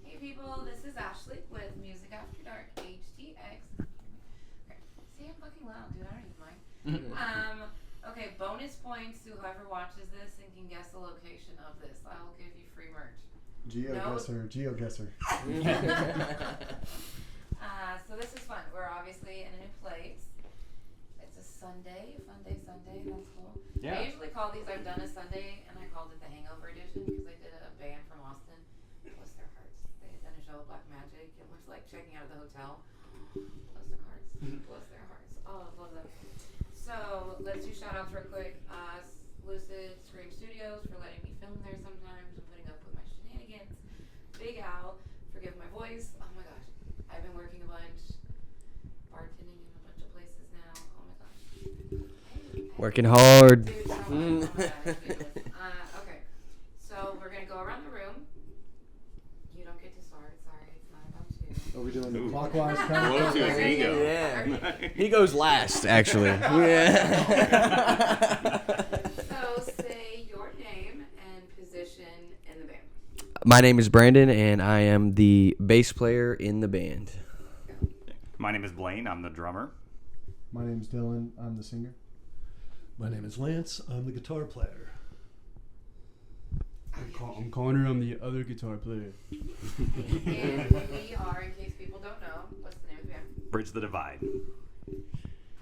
Hey people, this is Ashley with Music After Dark HDX. Okay. See, I'm fucking loud, dude. I don't even mind. Okay, bonus points to whoever watches this and can guess the location of this. I will give you free merch. GeoGuessr. So this is fun. We're obviously in a new place. It's a Sunday, fun day Sunday. That's cool. Yeah. I usually call these I've done a Sunday, and I called it the Hangover Edition because I did a band from Austin. Bless their hearts. They had done a show at Black Magic. It was like checking out of the hotel. Bless their hearts. Bless their hearts. Oh, I love them. So let's do shout outs real quick. Lucid Scream Studios for letting me film there sometimes and putting up with my shenanigans. Big Al, forgive my voice. Oh my gosh. I've been working a bunch, bartending in a bunch of places now. Oh my gosh. Working hard. Dude, so much. Oh my god, I feel this. Okay. So we're gonna go around the room. You don't get to start. Sorry, it's not about you. Are we doing Ooh. the clockwise Blow to his ego. Yeah. He goes last, actually. Yeah. So say your name and position in the band. My name is Brandon, and I am the bass player in the band. My name is Blaine. I'm the drummer. My name's Dylan. I'm the singer. My name is Lance. I'm the guitar player. I'm Connor. I'm the other guitar player. And we are, in case people don't know, what's the name of the band? Bridge the Divide.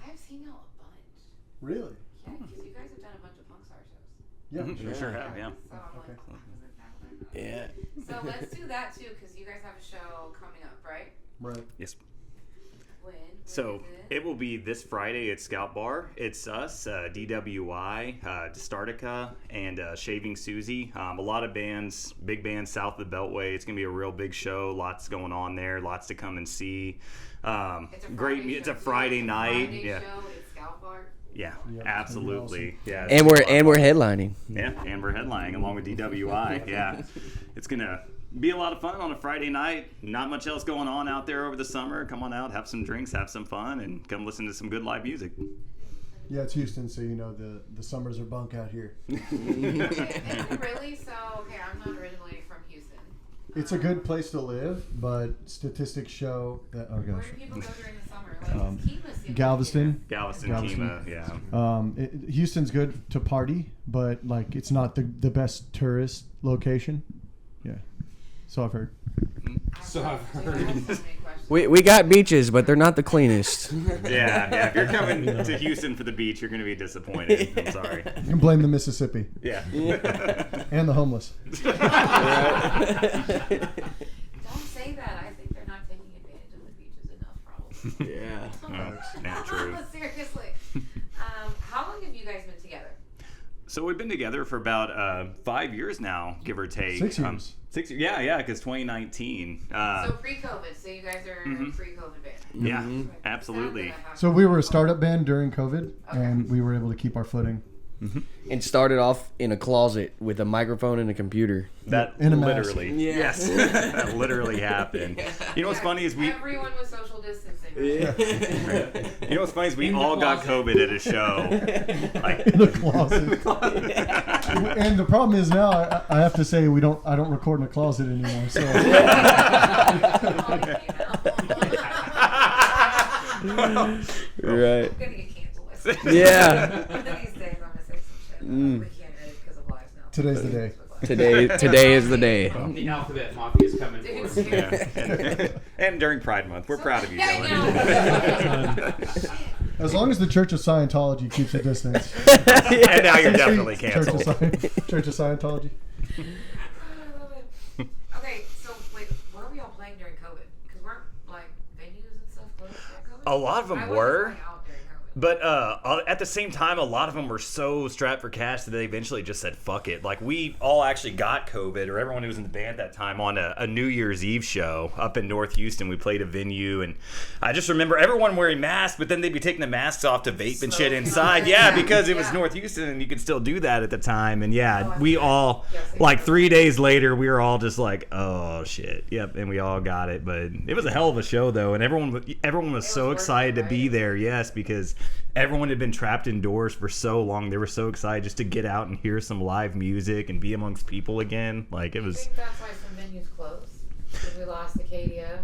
I've seen y'all a bunch. Really? Yeah, because you guys have done a bunch of punk star shows. Yeah. We sure have, yeah. So I'm like, Okay. is it that one? Yeah. So let's do that too, because you guys have a show coming up, right? Right. Yes. When? So is it will be this Friday at Scout Bar. It's us, DWI, Destartica, and Shaving Susie. A lot of bands, big bands south of the Beltway. It's going to be a real big show. Lots going on there. Lots to come and see. It's a Great. Friday It's a show, too. Friday It's a night. Friday Yeah. show at Scout Bar. Yeah. Yep. Absolutely. Yeah. And we're headlining. Yeah, and we're headlining along with DWI. Yeah, it's gonna be a lot of fun on a Friday night. Not much else going on out there over the summer. Come on out, have some drinks, have some fun, and come listen to some good live music. Yeah, it's Houston, so you know the summers are bunk out here. Okay, really? So, okay, I'm not originally from Houston. It's a good place to live, but statistics show that. Oh Where gosh. do people go during the summer? Like, Kima seems Galveston. Galveston, Galveston. Kima, yeah. Houston's good to party, but like it's not the best tourist location. Yeah. So I've heard. So I've Dude, I heard. have so many questions. We got beaches, but they're not the cleanest. Yeah. If you're coming to Houston for the beach, you're gonna be disappointed. I'm sorry. You can blame the Mississippi Yeah. and the homeless. Don't say that. I think they're not taking advantage of the beaches enough, probably. Yeah. Yeah, true. Seriously. How long have you guys been together? So we've been together for about 5 years now, give or take. 6 years. 6 years. Yeah, because 2019. So pre-COVID. So you guys are Mhm. a pre-COVID band. Yeah, Mhm. absolutely. So we were a startup band during COVID, and we were able to keep our footing. And started off in a closet with a microphone and a computer. That In a mask. literally, Yeah. yes, that literally happened. You know what's funny is we, Everyone was social distancing. you know what's funny is we In the all got closet. COVID at a show. Like, In the closet. And the problem is now I have to say I don't record in a closet anymore. So Right. I'm gonna get canceled. Yeah. One of these days I'm gonna say some shit. We can't edit because of lives now. Today's the day. Today is the day. The Alphabet Mafia is coming Dude, for us. seriously. and during Pride Month, we're proud of you, Yeah, Dylan. As long as the Church of Scientology keeps a distance. And now you're definitely Church of, canceled. Church of Scientology. I love it. Okay, so wait, what are we all playing during COVID? Because weren't like venues and stuff closed during COVID? A lot of them I wasn't were. playing out during COVID. But at the same time, a lot of them were so strapped for cash that they eventually just said, fuck it. Like, we all actually got COVID, or everyone who was in the band at that time, on a New Year's Eve show up in North Houston. We played a venue, and I just remember everyone wearing masks, but then they'd be taking the masks off to vape and shit Smoke. inside. Yeah, because it was Yeah. North Houston, and you could still do that at the time. And yeah, Oh, I we bet. all, Yes, I like bet. 3 days later, we were all just like, oh, shit. Yep, and we all got it. But it was a hell of a show, though, and everyone was so worth it, excited to be right? there, yes, because everyone had been trapped indoors for so long. They were so excited just to get out and hear some live music and be amongst people again. Like, it I was, think that's why some venues closed. 'Cause we lost Acadia.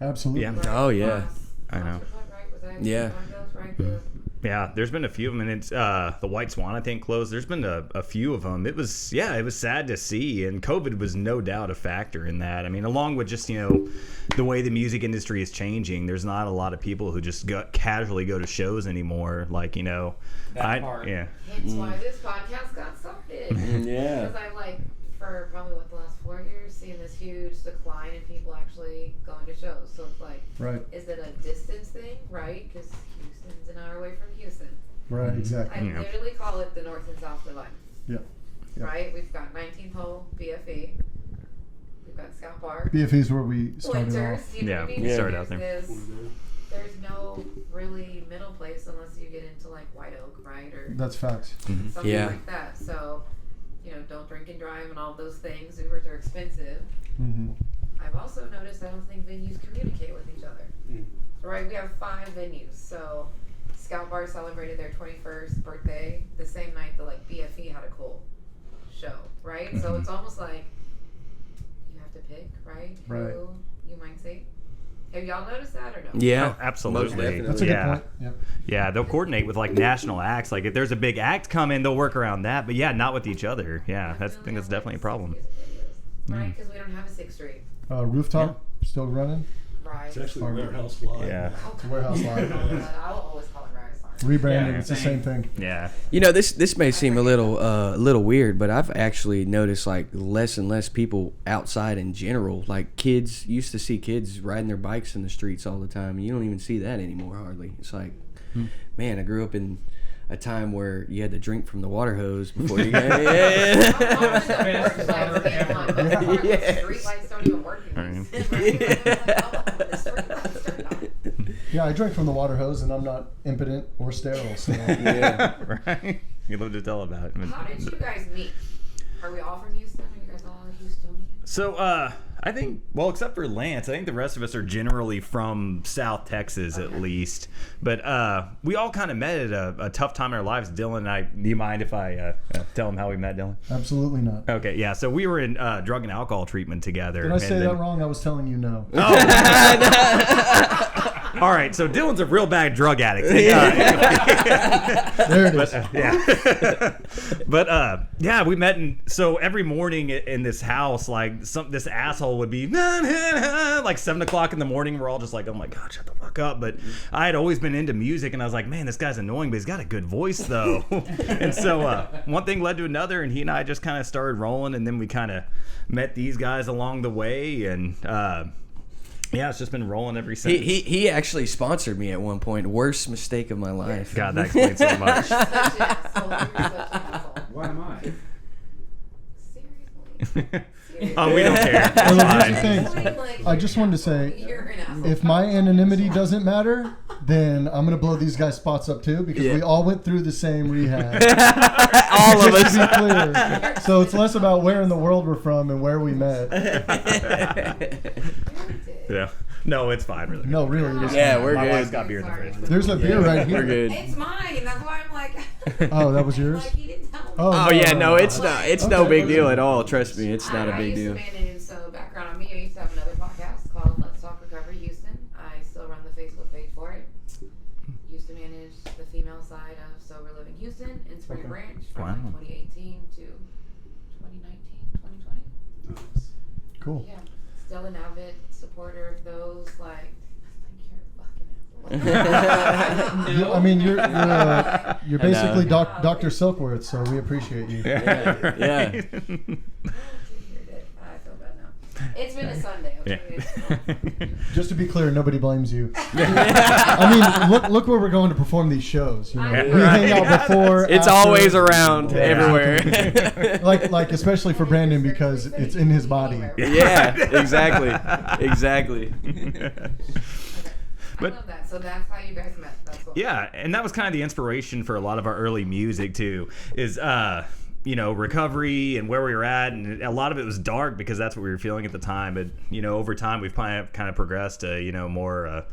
Absolutely. Yeah. Right? Oh, yeah. Lost I know. Monster Club, right? Was that Yeah. Right? The- Yeah, there's been a few of them, and it's the White Swan, I think, closed. There's been a few of them. It was sad to see, and COVID was no doubt a factor in that. I mean, along with just the way the music industry is changing, there's not a lot of people who just casually go to shows anymore. Like That part. yeah. Hence why this podcast got started. Yeah. Because I've for probably the last 4 years seen this huge decline in people actually going to shows. So it's like, Right. is it a distance thing, right? Because Houston's an hour away from Houston. Right. Exactly. I Yeah. literally call it the North and South divide. Yeah. Yeah. Right? We've got 19 pole BFE. We've got Scout Bar. BFE is where we started Winters. off. You know Yeah, what I mean? we started There's out there. there's no really middle place unless you get into like White Oak, right? Or That's facts. something Yeah. like that. So, don't drink and drive and all those things. Ubers are expensive. Mm-hmm. I've also noticed I don't think venues communicate with each other. Right? We have 5 venues. So, Scout Bar celebrated their 21st birthday the same night that BFE had a cool show. Right? So it's almost like you have to pick, right? Right. Who you might see. Have y'all noticed that or no? Yeah. Oh, absolutely. Most definitely. That's a Yeah. good point. Yep. Yeah, they'll coordinate with national acts. Like if there's a big act coming, they'll work around that. But yeah, not with each other. Yeah, I think that's definitely a problem. Right? Because we don't have a 6th Street. Rooftop still running. Right. It's actually Warehouse Live. Yeah, It's Warehouse Live. I will always call it Rise. Rebranded. Yeah. It's the same thing. yeah. This may seem a little weird, but I've actually noticed less and less people outside in general. Like kids used to see kids riding their bikes in the streets all the time. You don't even see that anymore hardly. It's like, man, I grew up in a time where you had to drink from the water hose before you got Street lights don't even work anymore. Yeah, I drink from the water hose, and I'm not impotent or sterile. So Right. You love to tell about it. How did you guys meet? Are we all from Houston? Are you guys all Houstonians? So, I think, well, except for Lance, I think the rest of us are generally from South Texas at least. But we all kind of met at a tough time in our lives. Dylan and I, do you mind if I tell him how we met, Dylan? absolutely not. Okay, yeah. So we were in drug and alcohol treatment together. Did I and say then- that wrong? I was telling you no. All right, so Dylan's a real bad drug addict. There it is. Yeah. But yeah, we met, and so every morning in this house, this asshole would be like 7 o'clock in the morning. We're all just like, oh my god, shut the fuck up. But I had always been into music, and I was like, man, this guy's annoying, but he's got a good voice though. And so one thing led to another, and he and I just kind of started rolling, and then we kind of met these guys along the way, and yeah, it's just been rolling ever since. he actually sponsored me at one point. Worst mistake of my life. God, that explains so much. Such an asshole. You're such an asshole. Why am I? Seriously. Oh, we don't care. Well, It's here's the fine. thing. I just wanted to say, You're an asshole. if my anonymity doesn't matter, then I'm gonna blow these guys' spots up too, because we all went through the same rehab. All of Just us. to be clear. So it's less about where in the world we're from and where we met. Yeah. No, it's fine, really. No, really. It's Yeah, not. we're My good. wife's got beer in the fridge. There's a beer right We're here. good. It's mine. That's why I'm like. Oh, that was yours? Like, he didn't tell me. Oh yeah, no, it's not. It's no Okay. big deal at all. Trust me, it's not a I big used deal. to manage, so background on me, I used to have another podcast called Let's Talk Recovery Houston. I still run the Facebook page for it. Used to manage the female side of Sober Living Houston in Spring Okay. Branch from Wow. 2018 to 2019, 2020. Cool. Yeah, still an avid supporter of those. Like, I think you're a fucking asshole. I mean, you're basically Dr. Silkworth, so we appreciate you. Yeah. I feel bad now. It's been a Sunday. Okay? It's fine. Just to be clear, nobody blames you. I mean, look where we're going to perform these shows. You know, Yeah, we hang out before. It's after. always around Yeah. everywhere. Like especially for Brandon because it's in his body. Yeah, exactly. But- I love that. So that's how you guys met. That's cool. Yeah, and that was kind of the inspiration for a lot of our early music too. Is recovery and where we were at, and a lot of it was dark because that's what we were feeling at the time. But over time we've kind of progressed to more. I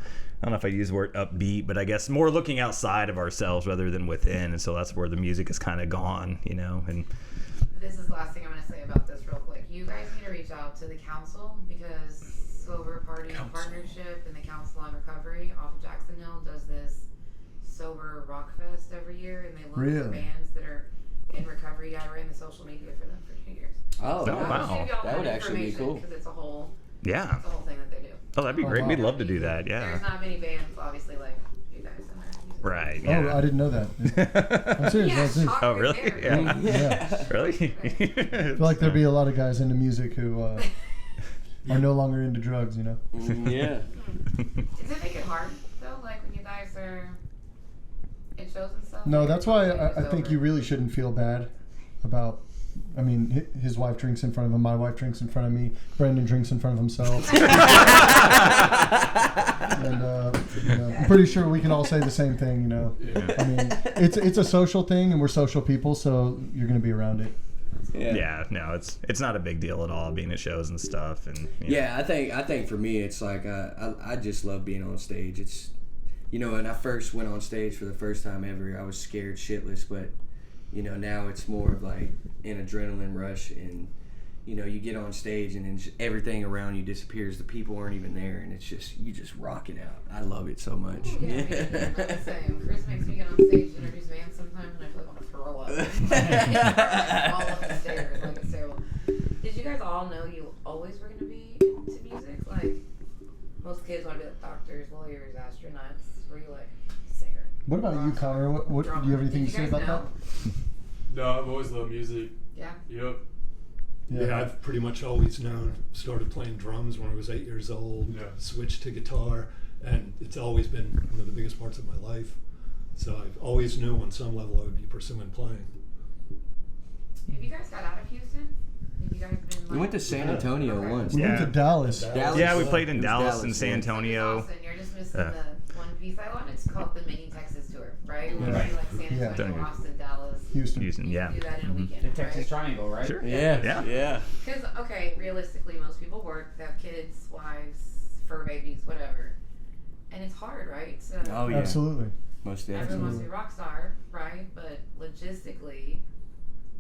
don't know if I use the word upbeat, but I guess more looking outside of ourselves rather than within, and so that's where the music has kind of gone. And this is the last thing I'm going to say about this real quick. You guys need to reach out to the council because Sober Party Partnership and the Council on Recovery off of Jackson Hill does this Sober Rock Fest every year, and they look for Really? bands that are in recovery. I ran the social media for them for 2 years. Oh, Oh, wow. That would actually be cool. Because it's a whole Yeah. thing that they do. Oh, that'd be Oh, great. wow. We'd love to do that. Yeah. There's not many bands, obviously, like you guys in there. Right. Oh, Yeah. I didn't know that. I'm serious. Yeah, I'm serious. talk Oh, right really? there. Yeah. Yeah. Really? I feel like there'd be a lot of guys into music who are no longer into drugs, you know? Yeah. Does it make it hard though? Like when you guys are in shows and stuff? No, Like, that's why you're I think sober? you really shouldn't feel bad about. I mean, his wife drinks in front of him. My wife drinks in front of me. Brendan drinks in front of himself. And I'm pretty sure we can all say the same thing. You know, I mean, it's a social thing, and we're social people, so you're gonna be around it. Yeah. No, it's not a big deal at all being at shows and stuff. And you know. Yeah, I think for me it's like I just love being on stage. It's when I first went on stage for the first time ever, I was scared shitless, but now it's more of like an adrenaline rush, and you get on stage and then just everything around you disappears. The people aren't even there, and it's just you just rock it out. I love it so much. Yeah, I'm the same. Chris makes me get on stage and introduce bands sometimes, and I feel like I want to throw up. All up the stairs, like it's terrible. Did you guys all know you always were going to be into music? Like, most kids want to be like doctors, lawyers, astronauts. Were you like, singer? What about you, Connor? What do you have anything to say about that? No, I've always loved music. Yeah. Yep. Yeah, I've pretty much always known. Started playing drums when I was 8 years old. Yeah. Switched to guitar, and it's always been one of the biggest parts of my life. So I've always knew on some level I would be pursuing playing. Have you guys got out of Houston? Have you guys been like... We went to San Antonio Okay. once. We went to Yeah. Dallas. Dallas. Yeah, we played in It was Dallas and Dallas, San yeah. Antonio. Austin, you're just missing the one piece I want. It's called the Mini Texas Tour, right? Yeah. Right. Like San Yeah. Antonio, Austin, Dallas. Houston. Houston, You yeah. can do that in a Mhm. weekend, The Texas right? Triangle, right? Sure. Yeah. Yeah. Yeah. Because, okay, realistically, most people work, they have kids, wives, fur babies, whatever. And it's hard, right? So Oh yeah. Absolutely. Most everyone definitely. wants to be a rock star, right? But logistically,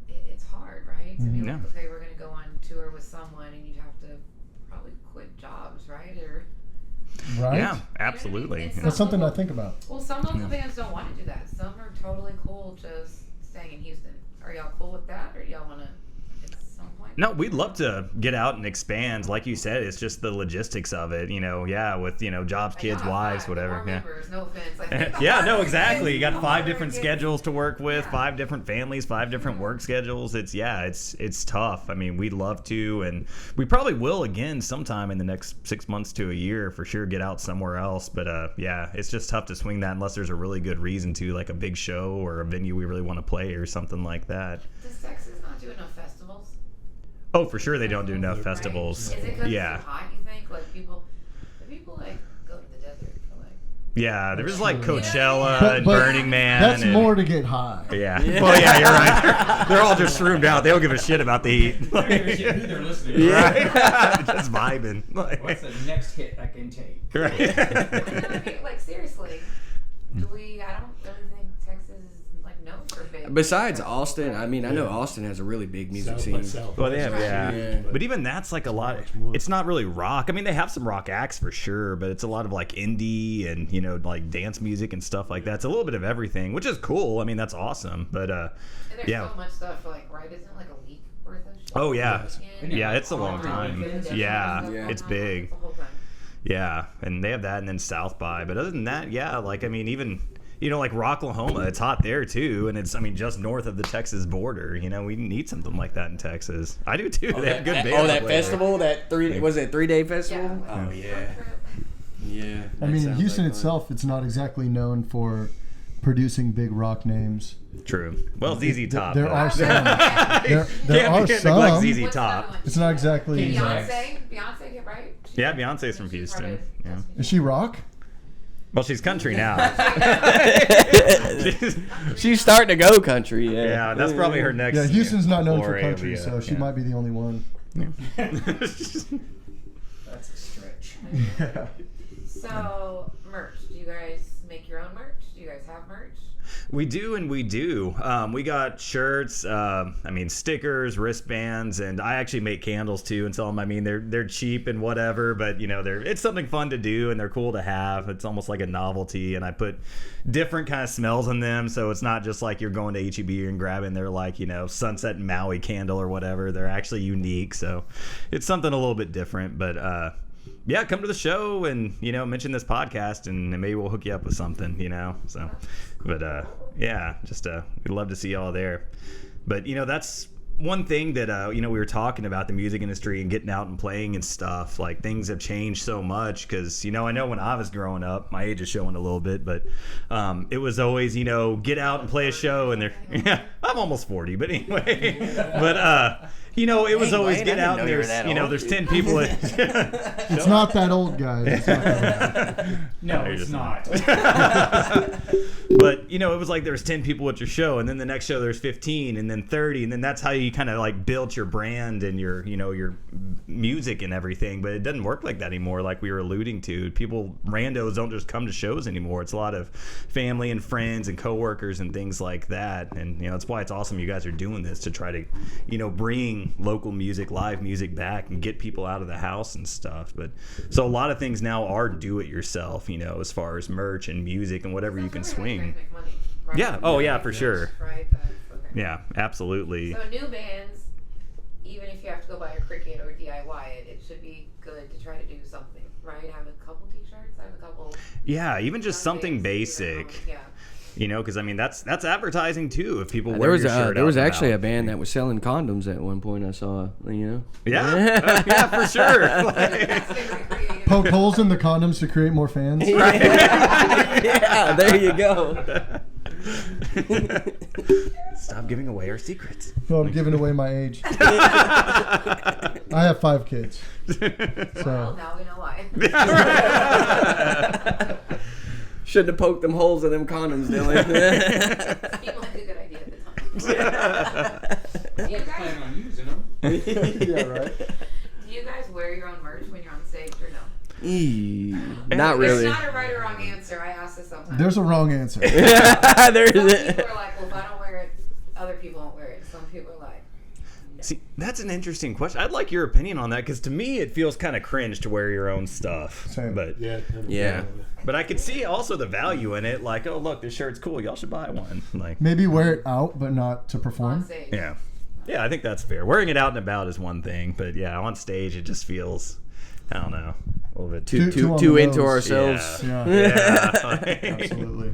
it's hard, right? To be Mhm. like, Yeah. okay, we're going to go on tour with someone, and you'd have to probably quit jobs, right? Or Right? Yeah, absolutely. It's That's something I think about. well, some local Yeah. bands don't want to do that. Some are totally cool just staying in Houston. Are y'all cool with that, or y'all want to at some point? No, we'd love to get out and expand. Like you said, it's just the logistics of it. With jobs, Like, kids, y'all have wives, 5 whatever. more Yeah. members, no offense. Like, Yeah, no, exactly. You got All 5 their different kids. schedules to work with, Yeah. 5 different families, 5 different work schedules. It's tough. I mean, we'd love to, and we probably will again sometime in the next 6 months to a year for sure. Get out somewhere else, but it's just tough to swing that unless there's a really good reason to, like a big show or a venue we really want to play or something like that. Does Texas not do enough festivals? Oh, for sure they don't do enough Right? festivals. Is it because Yeah. it's so hot, you think? Like, people like go to the desert for like... Yeah, there's like true. Coachella But- and but Burning Man. That's and, more to get high. Yeah. Well, yeah, you're right. They're all just shroomed out. They don't give a shit about the heat. I don't give a shit who they're listening to. Right? Just vibing. What's the next hit I can take? Right. I mean, like, seriously, I don't really think Texas is, like, known for big... Besides festivals, Austin, right? I mean, I know Austin has a really big music South by scene. South. Well, they have, yeah. Yeah. But even that's like a lot. much more. It's not really rock. I mean, they have some rock acts for sure, but it's a lot of like indie and like dance music and stuff like that. It's a little bit of everything, which is cool. I mean, that's awesome. But And there's yeah. so much stuff, like, right? Isn't it like a week worth of shit? Oh yeah, Yes. yeah. It's a long time. Yeah, Yeah. it's big. The whole time. Yeah, and they have that, and then South by. But other than that, yeah, like I mean, even like Rocklahoma, it's hot there too, and it's just north of the Texas border. We need something like that in Texas. I do too. They have good bands. that up there. festival, that 3-day festival. Yeah. Oh yeah, yeah. I mean, Houston itself, it's not exactly known for producing big rock names. True. Well, ZZ Top. There but- are some. There Can't are neglect some. ZZ What's the Top. other one? It's not exactly. Beyonce, right? Yeah, Beyonce's from She's part Houston. of Yeah. Destiny's Is she rock? Well, she's country now. She's starting to go country. Yeah, Yeah, that's probably her next. Yeah, Houston's not known for foray of country, the, so she yeah. might be the only one. That's a stretch. Yeah. So, merch. Do you guys make your own merch? Do you guys have merch? We do, and we do. We got shirts, stickers, wristbands, and I actually make candles too and sell them. I mean, they're cheap and whatever, but it's something fun to do and they're cool to have. It's almost like a novelty, and I put different kind of smells in them, so it's not just like you're going to HEB and grabbing their Sunset Maui candle or whatever. They're actually unique, so it's something a little bit different, but yeah, come to the show and mention this podcast, and maybe we'll hook you up with something, so but we'd love to see y'all there. But that's one thing that we were talking about the music industry and getting out and playing and stuff. Like, things have changed so much because I know when I was growing up, my age is showing a little bit, but it was always get out and play a show, and I'm almost 40, but anyway, but it was always get out and there's 10 people. It's not that old, guys. It's not that old. No, it's not. But it was like there's 10 people at your show, and then the next show there's 15, and then 30, and then that's how you kind of built your brand and your your music and everything. But it doesn't work like that anymore. Like we were alluding to, randos don't just come to shows anymore. It's a lot of family and friends and coworkers and things like that. And that's why it's awesome you guys are doing this, to try to bring local music, live music back and get people out of the house and stuff. But so a lot of things now are do it yourself, as far as merch and music and whatever you can swing. Make money, right? Yeah. Oh yeah, for sure. Right. Okay. Yeah, absolutely. So new bands, even if you have to go buy a Cricut or DIY it should be good to try to do something, right? Have a couple t-shirts, have a couple. Yeah, even just something basic. Yeah. Because that's advertising too. If people There wear was your shirt there was out and actually a about. band that was selling condoms at one point. I saw, Yeah, yeah, for sure. Poke holes in the condoms to create more fans. Right. Yeah, there you go. Stop giving away our secrets. No, I'm giving away my age. I have 5 kids. Well, So now we know why. Shouldn't have poked them holes in them condoms, Dylan. Seemed like a good idea at the time. Do you guys, Plan on using them. yeah, right. do you guys wear your own merch when you're on stage or no? Not really. It's not a right or wrong answer. I ask this sometimes. There's a wrong answer. There Some is people it. are like, well, if I don't wear it, other people won't wear it. Some people are like, See, that's an interesting question. I'd like your opinion on that, because to me it feels kind of cringe to wear your own stuff. Same. But Yeah. but I could see also the value in it. Like, oh look, this shirt's cool. Y'all should buy one. Like, Maybe wear it out, but not to on perform. stage. yeah, yeah. I think that's fair. Wearing it out and about is one thing, but yeah, on stage it just feels, I don't know, a little bit too. Too on Too the into nose. ourselves. Yeah, Yeah. absolutely.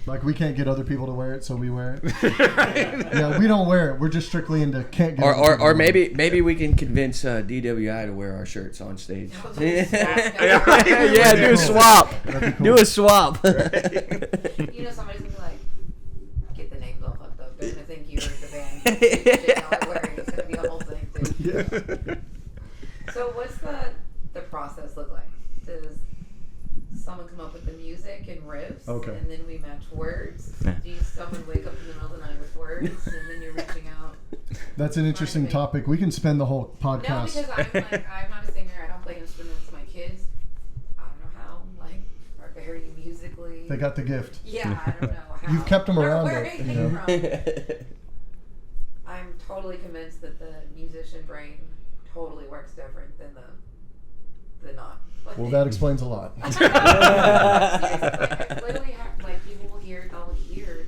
Like, we can't get other people to wear it, so we wear it. Yeah, we don't wear it. We're just strictly into can't get. other people Or to wear it. maybe we can convince DWI to wear our shirts on stage. Yeah, Do a swap. That'd be Do cool. a swap. Somebody's gonna be like, get the names all fucked up. They're gonna think you were the band. Shit, y'all are wearing. It's gonna be a whole thing too. Yeah. So what's the process look like? Does someone come up with the music and riffs, Okay. and then we match words? Yeah. Do someone wake up in the middle of the night with words, and then you're reaching out? That's an interesting topic. We can spend the whole No, podcast. because I'm not a singer. I don't play instruments. My kids, I don't know how, are very musically. They got the gift. Yeah, I don't know how. You've kept 'em or around where it, it you came know. from. I'm totally convinced that the musician brain totally works different than the not. Well, that explains a lot. Seriously, literally, people will hear, they'll hear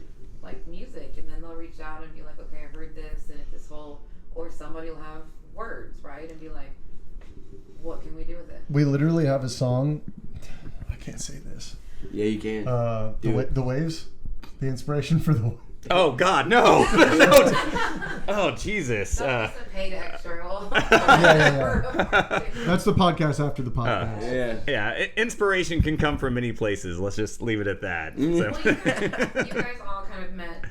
music, and then they'll reach out and be like, okay, I heard this, and it's this whole, or somebody will have words, right, and be like, what can we do with it? We literally have a song. I can't say this. Yeah, you can. The waves, the inspiration for the. Oh God, no! No. Oh Jesus! Some paid extra. Yeah. That's the podcast after the podcast. Yeah. Yeah, inspiration can come from many places. Let's just leave it at that. Well, So. you guys all kind of met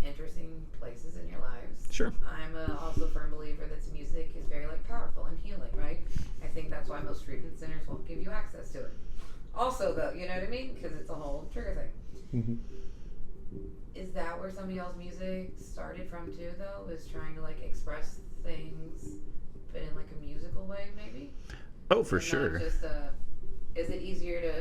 in interesting places in your lives. Sure. I'm also a firm believer that music is very powerful and healing, right? I think that's why most treatment centers won't give you access to it. Also, though, you know what I mean? Because it's a whole trigger thing. Mhm. Is that where some of y'all's music started from too, though? Is trying to express things, but in a musical way, maybe? Oh, for And not sure. Just is it easier to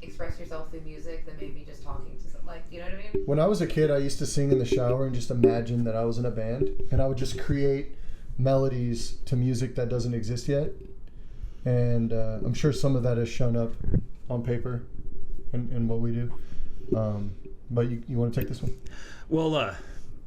express express yourself through music than maybe just talking to some, like, you know what I mean? When I was a kid, I used to sing in the shower and just imagine that I was in a band, and I would just create melodies to music that doesn't exist yet. And I'm sure some of that has shown up on paper in what we do. But you want to take this one? Well,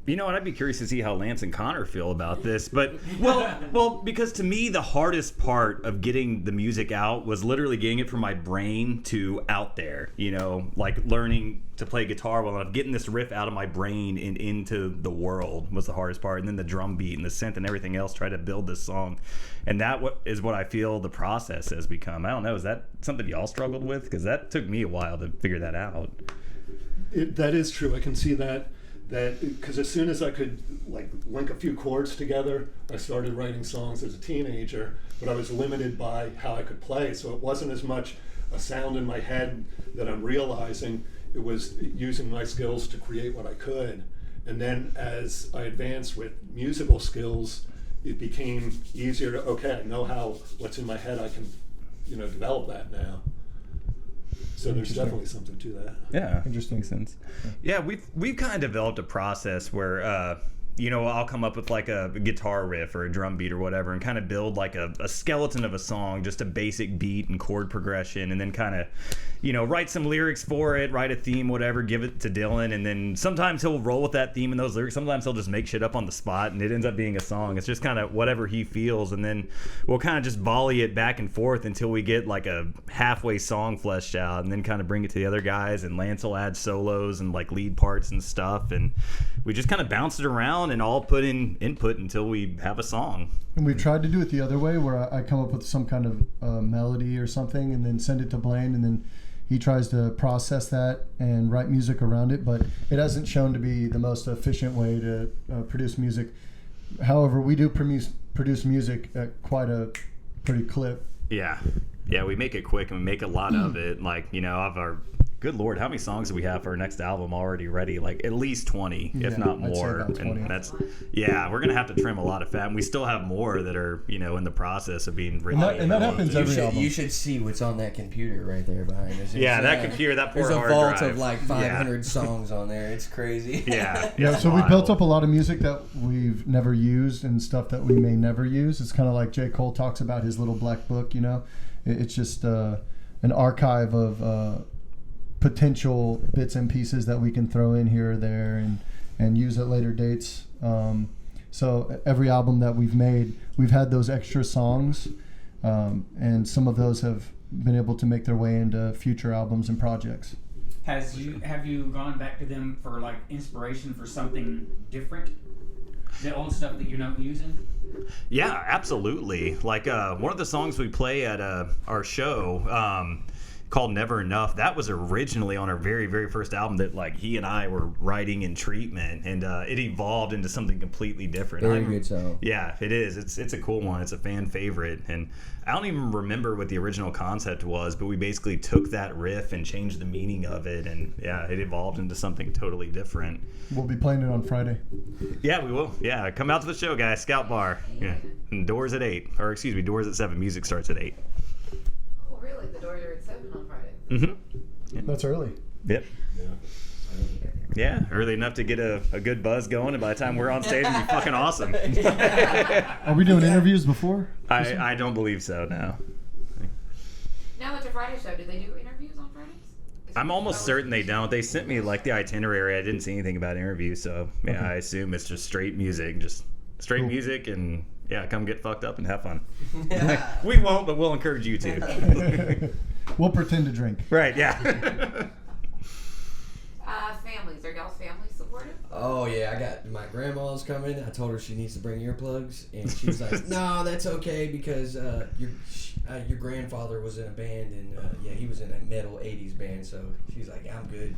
you know what? I'd be curious to see how Lance and Connor feel about this. But well, because to me, the hardest part of getting the music out was literally getting it from my brain to out there. You know, like learning to play guitar well enough, getting this riff out of my brain and into the world was the hardest part. And then the drum beat and the synth and everything else, try to build this song. And that is what I feel the process has become. I don't know. Is that something y'all struggled with? Because that took me a while to figure that out. That is true. I can see that because as soon as I could like link a few chords together, I started writing songs as a teenager, but I was limited by how I could play. So it wasn't as much a sound in my head that I'm realizing. It was using my skills to create what I could. And then as I advanced with musical skills, it became easier to, okay, I know what's in my head, I can, develop that now. So there's definitely something to that. Yeah, Interesting. makes sense. Yeah, we've kind of developed a process where I'll come up with like a guitar riff or a drum beat or whatever, and kind of build like a skeleton of a song, just a basic beat and chord progression, and then kind of write some lyrics for it, write a theme, whatever, give it to Dylan, and then sometimes he'll roll with that theme and those lyrics. Sometimes he'll just make shit up on the spot, and it ends up being a song. It's just kind of whatever he feels, and then we'll kind of just volley it back and forth until we get like a halfway song fleshed out, and then kind of bring it to the other guys, and Lance will add solos and like lead parts and stuff, and we just kind of bounce it around and all put in input until we have a song. And we've tried to do it the other way, where I come up with some kind of melody or something and then send it to Blaine, and then he tries to process that and write music around it, but it hasn't shown to be the most efficient way to produce music. However, we do produce music at quite a pretty clip. Yeah, we make it quick and we make a lot of it. Like, of our, good Lord, how many songs do we have for our next album already ready? Like at least 20, if not I'd say more. about 20. And that's, we're going to have to trim a lot of fat. And we still have more that are, in the process of being written. And that happens every album. You should see what's on that computer right there behind us. Yeah, that computer, that poor There's a hard vault drive. of like 500 songs on there. It's crazy. Yeah, so we built up a lot of music that we've never used and stuff that we may never use. It's kind of like J. Cole talks about his little black book, It's just an archive of potential bits and pieces that we can throw in here or there and use at later dates. So every album that we've made, we've had those extra songs, and some of those have been able to make their way into future albums and projects. Have you gone back to them for like inspiration for something different? The old stuff that you're not using? Yeah, absolutely. Like one of the songs we play at our show called Never Enough, that was originally on our very, very first album that like he and I were writing in treatment, and it evolved into something completely different. Very good song. Yeah, it is. It's a cool one. It's a fan favorite, and I don't even remember what the original concept was, but we basically took that riff and changed the meaning of it, and yeah, it evolved into something totally different. We'll be playing it on Friday. Yeah, we will. Yeah, come out to the show, guys. Scout Bar. Yeah, and doors at 8, or excuse me, doors at 7. Music starts at 8. Oh, really? The doors are at 7 on Friday. Mm-hmm. That's early. Yep. Yeah, early enough to get a good buzz going, and by the time we're on stage, it'll be fucking awesome. Are we doing interviews before? I don't believe so, no. Now it's a Friday show. Do they do interviews on Fridays? I'm almost certain they don't. They sent me like the itinerary. I didn't see anything about interviews, so yeah, Okay. I assume it's just straight music, Cool. music, and yeah, come get fucked up and have fun. We won't, but we'll encourage you to. We'll pretend to drink. Right? Yeah. Families. Are y'all's families supportive? Oh yeah, I got my grandma's coming. I told her she needs to bring earplugs, and she was like, "No, that's okay because your grandfather was in a band, and he was in a metal '80s band." So she's like, "I'm good."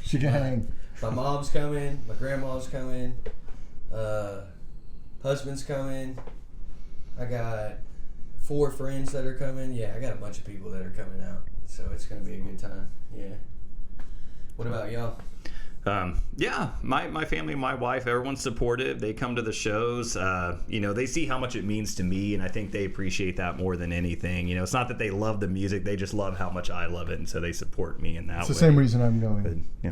She can hang. My mom's coming. My grandma's coming. Husband's coming. I got 4 friends that are coming. Yeah, I got a bunch of people that are coming out. So it's gonna be a good time. Yeah. What about y'all? Yeah, my family, my wife, everyone's supportive. They come to the shows. They see how much it means to me, and I think they appreciate that more than anything. It's not that they love the music; they just love how much I love it, and so they support me in that way. It's the same reason I'm going. Yeah.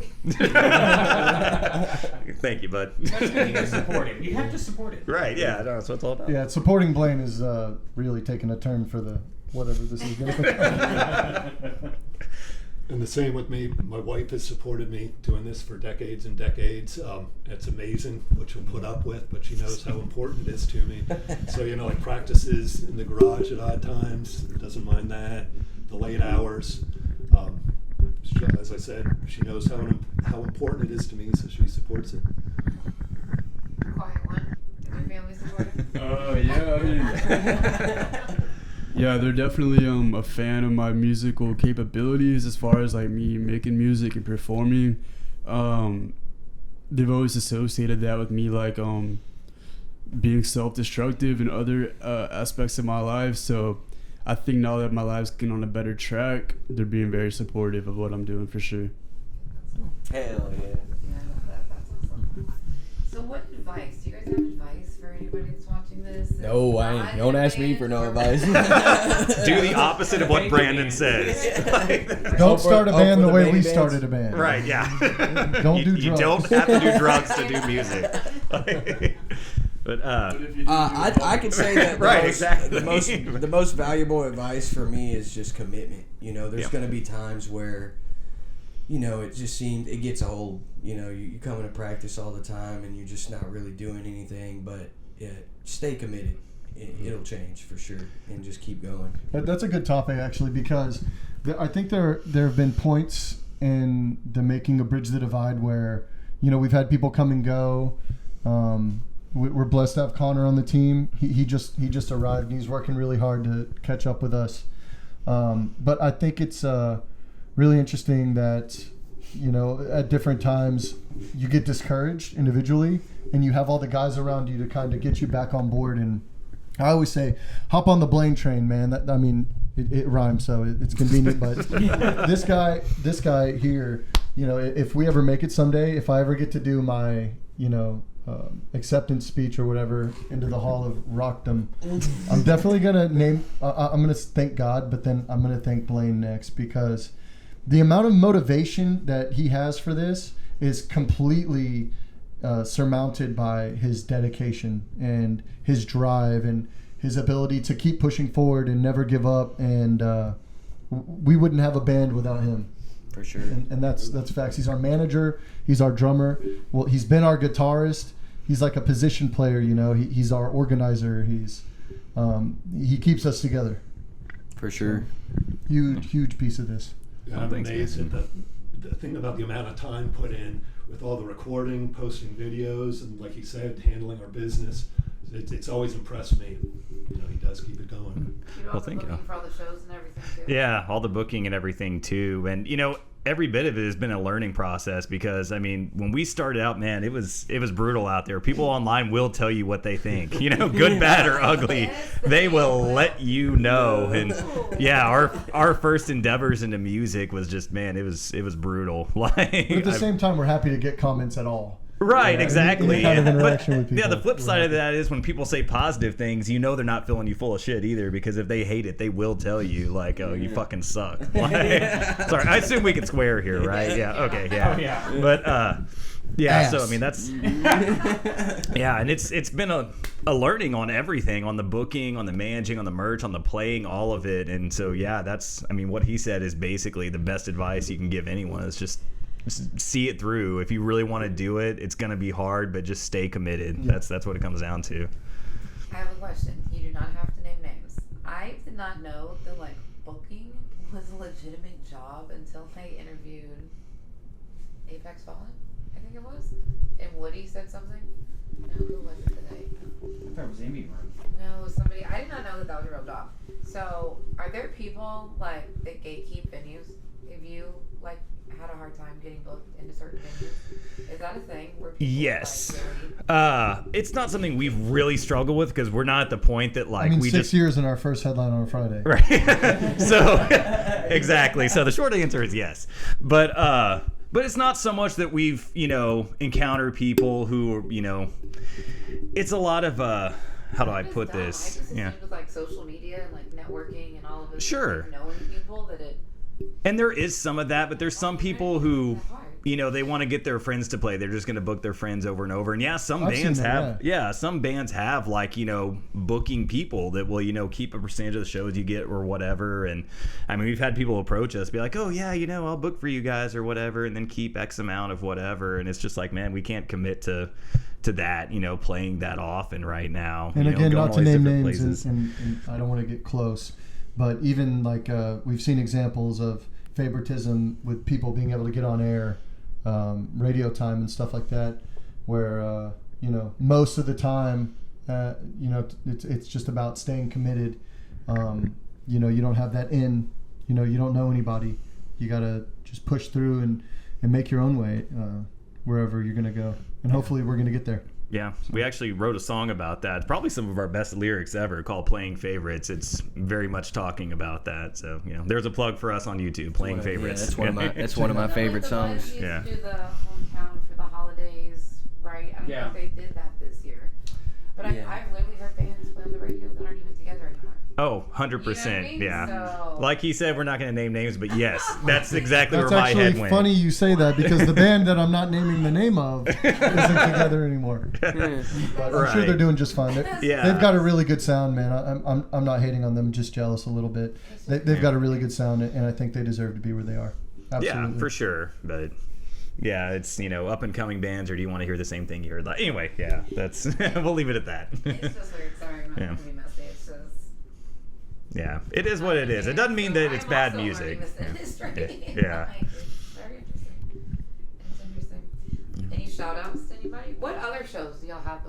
Thank you, bud. That's good. You gotta support it. You have to support it. Right? Yeah, that's what it's all about. Yeah, supporting Blaine is really taking a turn for the whatever this is going to be. And the same with me. My wife has supported me doing this for decades and decades. It's amazing what she'll put up with, but she knows how important it is to me. So, like practices in the garage at odd times, doesn't mind that. The late hours. As I said, she knows how important it is to me, so she supports it. Quiet one. Is your family supportive? Yeah, I mean, yeah, they're definitely a fan of my musical capabilities as far as like me making music and performing. They've always associated that with me like being self-destructive in other aspects of my life. So I think now that my life's getting on a better track, they're being very supportive of what I'm doing for sure. Hell yeah. Yeah, I love that. That's awesome. So what advice? Do you guys have advice for anybody that's watching this? that's No, I not ain't. in Don't a ask me band for no or- advice. Do the opposite of what Brandon says. Don't start a Oh, band for the the way baby we bands? started a band. Right? Yeah. Don't do You drugs. don't have to do drugs to do music. But I could say that Right, exactly. the most valuable advice for me is just commitment. There's Yeah. going to be times where, it just seems it gets old. You come into practice all the time and you're just not really doing anything. But stay committed. It'll change for sure, and just keep going. That's a good topic actually, because I think there have been points in the making of Bridge the Divide where we've had people come and go. We're blessed to have Connor on the team. He just arrived and he's working really hard to catch up with us. But I think it's really interesting that at different times you get discouraged individually, and you have all the guys around you to kind of get you back on board. And I always say, hop on the Blaine train, man. It rhymes, so it's convenient. But this guy here, if we ever make it someday, if I ever get to do my, acceptance speech or whatever into the Hall of Rockdom, I'm definitely gonna I'm gonna thank God, but then I'm gonna thank Blaine next, because the amount of motivation that he has for this is completely surmounted by his dedication and his drive and his ability to keep pushing forward and never give up. And we wouldn't have a band without him. For sure. And that's facts. He's our manager. He's our drummer. Well, he's been our guitarist. He's like a position player, He's our organizer. He keeps us together. For sure. Huge piece of this. And I'm amazed at the thing about the amount of time put in with all the recording, posting videos, and like he said, handling our business. It's always impressed me. He does keep it going. You know, Well, thank you. looking for all the shows and everything too. Yeah, all the booking and everything too. And every bit of it has been a learning process, because when we started out, man, it was brutal out there. People online will tell you what they think. Good, bad, or ugly. Yes, They will will. let you know. And yeah, our first endeavors into music was just, man, it was brutal. But at the same time, we're happy to get comments at all. Right, Yeah, exactly. any kind of And- interaction with yeah, people. the flip side of We're that is when people say positive things, they're not filling you full of shit either, because if they hate it, they will tell you, like, oh, you fucking suck. Sorry, I assume we can swear here, right? Yeah, okay, yeah. Oh, yeah. But, yeah, so, Ass. that's... Yeah, and it's been a learning on everything, on the booking, on the managing, on the merch, on the playing, all of it. And so, yeah, what he said is basically the best advice you can give anyone is just see it through. If you really want to do it, it's going to be hard, but just stay committed. That's what it comes down to. I have a question. You do not have to name names. I did not know that booking was a legitimate job until I interviewed Apex Fallen, I think it was. And Woody said something. No, who was it today? I thought it was Amy. No, it was somebody. I did not know that was a real job. So, are there people that gatekeep venues? If you had a hard time getting booked into certain venues, is that a thing? Where people Yes. really... It's not something we've really struggled with, because we're not at the point that we 6 just years in our first headline on a Friday. right. So exactly. So the short answer is yes. But But it's not so much that we've, encountered people who are, it's a lot of, how do I put dumb. this? I just assumed with like social media and like networking and all of this, Sure. like, knowing people that it. And there is some of that, but there's some people who, they want to get their friends to play. They're just going to book their friends over and over. And yeah, some I've bands seen that, have, some bands have like, booking people that will, keep a percentage of the shows you get or whatever. And I mean, we've had people approach us, be like, oh yeah, I'll book for you guys or whatever, and then keep X amount of whatever. And it's just like, man, we can't commit to that, playing that often right now. And again, going not all to these name different names, places. and I don't want to get close, but even like we've seen examples of favoritism with people being able to get on air, radio time and stuff like that, where most of the time, it's just about staying committed. You don't have that in, you don't know anybody. You gotta just push through and make your own way wherever you're gonna go, and hopefully we're gonna get there. Yeah, we actually wrote a song about that. It's probably some of our best lyrics ever, called Playing Favorites. It's very much talking about that. So, there's a plug for us on YouTube, Playing Favorites. Yeah, that's one of my favorite The songs. Boys used Yeah. to do the hometown for the holidays, right? I don't Yeah. think they did that this year. But Yeah. I've literally heard bands play on the radio that aren't even together anymore. Oh, 100%. You know what I mean? Yeah. So- Like he said, we're not going to name names, but yes, that's exactly That's where my head actually went. funny you say that, because the band that I'm not naming the name of isn't together anymore. But I'm sure Right. they're doing just fine. Yeah. They've got a really good sound, man. I'm not hating on them, just jealous a little bit. They've got a really good sound, and I think they deserve to be where they are. Absolutely. Yeah, for sure. But yeah, it's, up and coming bands, or do you want to hear the same thing you heard? Like, anyway, yeah, that's we'll leave it at that. It's just weird. Sorry, I'm not Yeah. going to be messy. It's just. Yeah, it is what it is. It doesn't mean that it's I'm bad also music. learning this industry. Yeah. Like, it's very interesting. It's interesting. Any shout outs to anybody? What other shows do y'all have?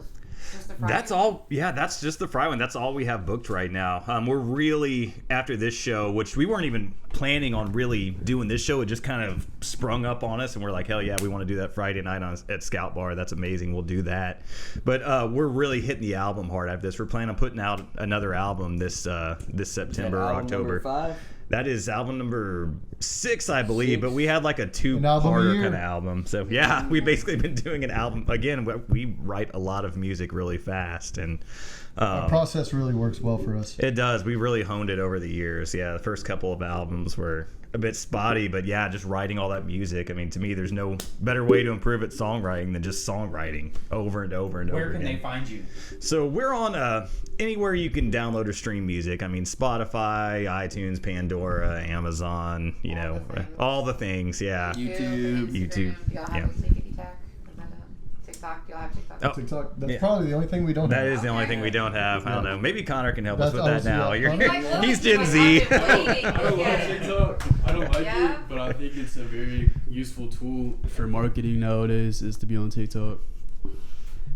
Just the Friday? That's all. Yeah, that's just the Fry one. That's all we have booked right now. We're really, after this show, which we weren't even planning on really doing this show. It just kind of sprung up on us, and we're like, hell yeah, we want to do that Friday night at Scout Bar. That's amazing. We'll do that. But we're really hitting the album hard after this. We're planning on putting out another album this September or October. 5? That is album number 6, I believe, 6. but we had like a An album a two-parter year. kind of album. So yeah, we've basically been doing an album. Again, we write a lot of music really fast, and The process really works well for us. it does. We really honed it over the years. Yeah, the first couple of albums were a bit spotty, but yeah, just writing all that music. I mean, to me, there's no better way to improve at songwriting than just songwriting over and over and Where over can again. they find you? So we're on anywhere you can download or stream music. I mean, Spotify, iTunes, Pandora, Amazon, all the things. Yeah. YouTube. Instagram. YouTube, Do y'all have yeah. a tickety tack? Is that TikTok? Do y'all have TikTok? Oh. TikTok. That's Yeah. probably the only thing we don't That have. is the only thing we don't have. I don't know. Maybe Connor can help us with That's- that now. yeah, You're, Connor- he's Gen Z. I don't like TikTok. I don't like Yeah. it, but I think it's a very useful tool for marketing nowadays, is to be on TikTok.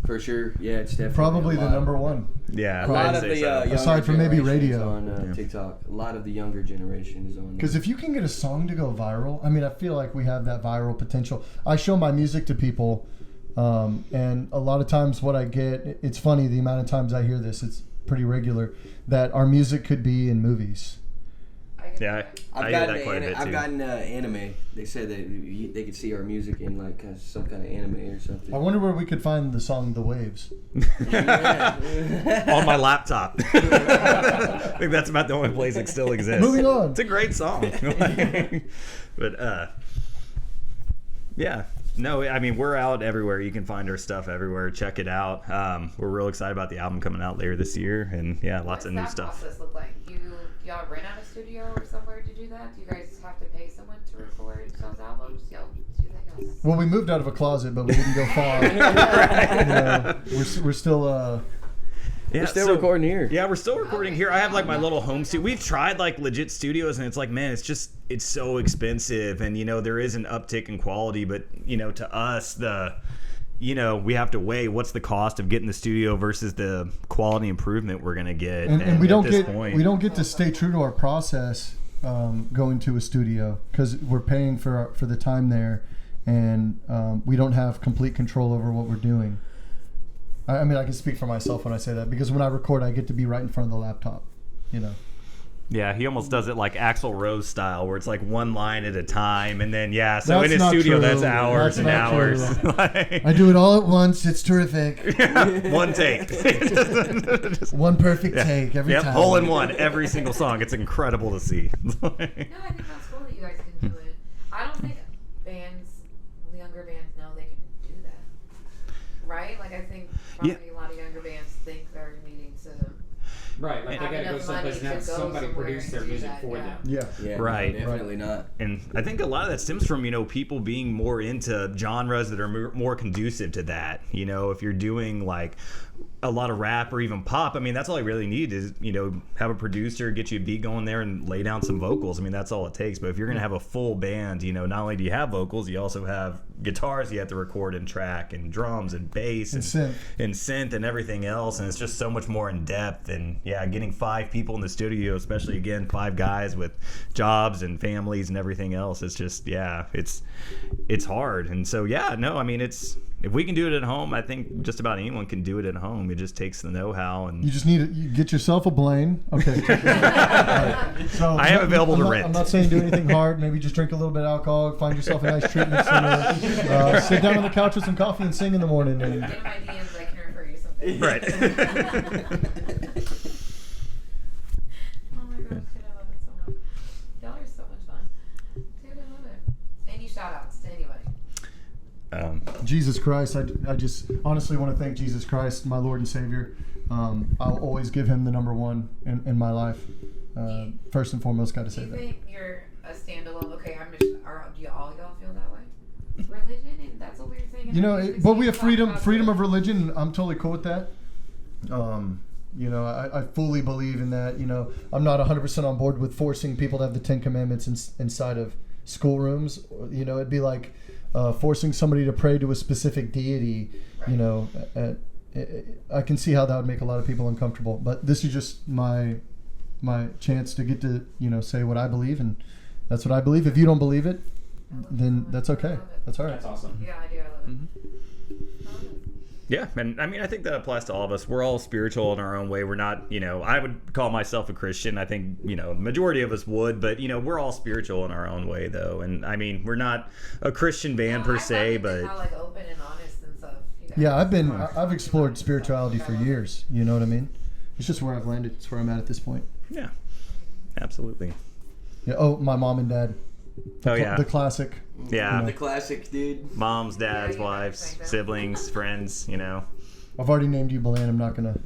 For sure. Yeah, it's definitely Probably a the lot. number one. Yeah, A lot I'd of say the so. younger Aside from maybe generation is radio. on Yeah. TikTok. A lot of the younger generation is on. Because if you can get a song to go viral, I mean, I feel like we have that viral potential. I show my music to people, and a lot of times what I get, it's funny the amount of times I hear this, it's pretty regular, that our music could be in movies. Yeah, I hear that quite a bit too. I've gotten anime. They said that they could see our music in like some kind of anime or something. I wonder where we could find the song The Waves. On my laptop. I think that's about the only place it still exists. Moving on. It's a great song. But yeah. No, I mean, we're out everywhere. You can find our stuff everywhere. Check it out. We're real excited about the album coming out later this year, and yeah, lots of new What's that stuff. process look like? Y'all rent out a studio or somewhere to do that? Do you guys have to pay someone to record y'all's albums? Y'all do that yourselves? Well, we moved out of a closet, but we didn't go far. We're still Yeah, We're still so- recording here. Yeah, we're still recording here. I have like my little home studio. We've tried like legit studios, and it's like, man, it's so expensive, and there is an uptick in quality, but to us we have to weigh what's the cost of getting the studio versus the quality improvement we're gonna get. and we don't at this get point, we don't get to stay true to our process going to a studio because we're paying for the time there, and we don't have complete control over what we're doing. I mean, I can speak for myself when I say that, because when I record, I get to be right in front of the laptop, Yeah, he almost does it like Axl Rose style, where it's like one line at a time, and then so That's in his not studio true. that's hours That's and not hours. true. Like, I do it all at once. It's terrific. one take. One perfect take every time. Hole in one every single song. It's incredible to see. No, I think that's cool that you guys can do it. I don't think the younger bands know they can do that. Right? Like, I think probably a lot of younger bands think they're needing to. Right, like they Have gotta go enough someplace and money have to go somebody somewhere produce and their do music that, for yeah. them. Yeah. Yeah, Right. no, definitely not. And I think a lot of that stems from, people being more into genres that are more conducive to that. If you're doing like a lot of rap or even pop, that's all I really need is, have a producer, get you a beat going there and lay down some vocals. That's all it takes. But if you're going to have a full band, not only do you have vocals, you also have guitars you have to record and track, and drums and bass and synth and everything else. And it's just so much more in depth. And getting 5 people in the studio, especially again, 5 guys with jobs and families and everything else. It's just, it's hard. And so, it's, if we can do it at home, I think just about anyone can do it at home. It just takes the know-how. And You just need you get yourself a Blaine. Okay. Right. So I am available to rent. I'm not saying do anything hard. Maybe just drink a little bit of alcohol, find yourself a nice treatment center, sit down on the couch with some coffee and sing in the morning. And Get in my DMs, I can refer you something. Right. Oh my gosh, dude, I love it so much. Y'all are so much fun. Dude, I love it. Any shout outs to anybody? Jesus Christ, I just honestly want to thank Jesus Christ, my Lord and Savior. I'll always give him the number one in my life. First and foremost, got to Do say you that. think you're a standalone? Okay, do all y'all feel that way? Religion, and that's a weird thing. But we have freedom of religion. And I'm totally cool with that. I fully believe in that. I'm not 100% on board with forcing people to have the 10 Commandments inside of schoolrooms. It'd be like forcing somebody to pray to a specific deity. Right. I can see how that would make a lot of people uncomfortable. But this is just my chance to get to say what I believe, and that's what I believe. If you don't believe it, then that's okay. That's all right. That's awesome. Yeah, I do. I love it. I love it. Yeah, and I think that applies to all of us. We're all spiritual in our own way. We're not, I would call myself a Christian. I think, the majority of us would, but, we're all spiritual in our own way, though. And, we're not a Christian band per se, but... How, open and honest and stuff. Yeah, I've explored spirituality for years. You know what I mean? It's just where I've landed. It's where I'm at this point. Yeah, absolutely. Yeah. Oh, my mom and dad. The classic. Yeah. The classic, dude. Moms, dads, Yeah, wives, yeah. siblings, friends, I've already named you Blaine. I'm not gonna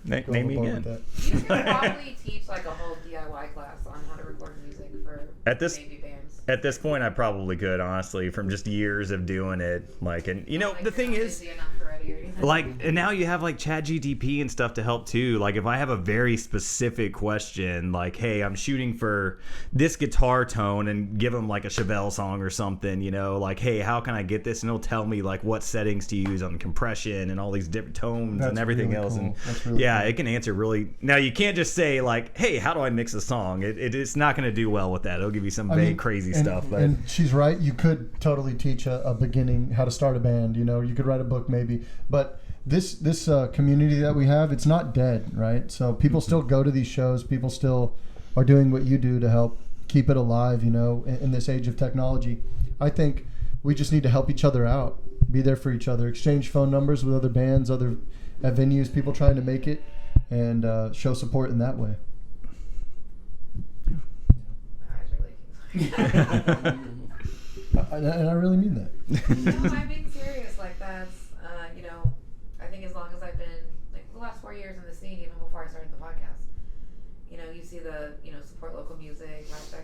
go Name me overboard again. with You could probably teach a whole DIY class on how to record music for baby bands. At this point, I probably could, honestly, from just years of doing it. The thing is, and now you have ChatGPT and stuff to help too. If I have a very specific question, hey, I'm shooting for this guitar tone, and give them a Chevelle song or something, hey, how can I get this? And it'll tell me what settings to use on compression and all these different tones That's and everything really else. cool. And That's really cool. it can answer really. Now you can't just say hey, how do I mix a song? It's not going to do well with that. It'll give you some vague, crazy stuff. But And she's right. You could totally teach a beginning how to start a band. You could write a book maybe. But this community that we have, it's not dead, right? So people still go to these shows. People still are doing what you do to help keep it alive. In this age of technology, I think we just need to help each other out, be there for each other, exchange phone numbers with other bands, at venues, people trying to make it, and show support in that way. And I really mean that. No, I'm being serious. That's, I think as long as I've been, the last 4 years in the scene, even before I started the podcast, you see the, support local music, hashtag.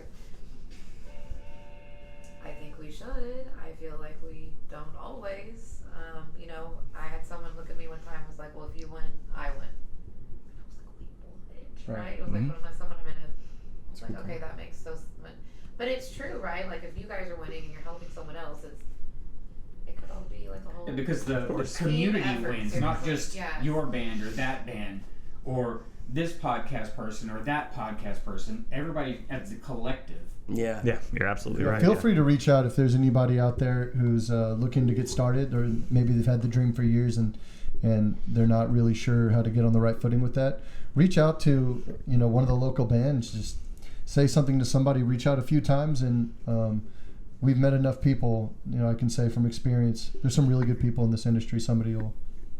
I think we should. I feel like we don't always. I had someone look at me one time and was like, well, if you win, I win. And I was like, wait, what? Right? It was when someone I'm in it. I was like, okay, that makes so much. But it's true, right? If you guys are winning and you're helping someone else, it could all be a whole. And because the community effort, wins, not just yes. your band or that band or this podcast person or that podcast person. Everybody as a collective. Yeah. yeah, you're absolutely right. Feel free to reach out if there's anybody out there who's looking to get started, or maybe they've had the dream for years and and they're not really sure how to get on the right footing with that, reach out to one of the local bands. Just say something to somebody. Reach out a few times, and we've met enough people. I can say from experience, there's some really good people in this industry. Somebody will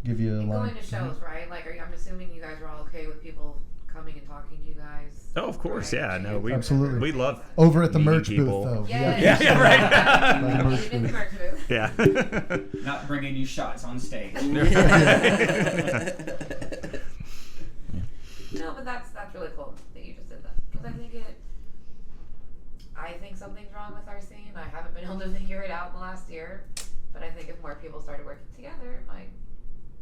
give you a And line. going to shows, right? Like, I'm assuming you guys are all okay with people coming and talking to you guys. Oh, of course, right? yeah. No, we Absolutely. we love. Over at the meeting merch people. booth, though. Yeah, right. By the merch Even the booth. merch booth. Yeah. Not bringing you shots on stage. No, but that's really cool that you just did that, because I think something's wrong with our scene. I haven't been able to figure it out in the last year, but I think if more people started working together, it might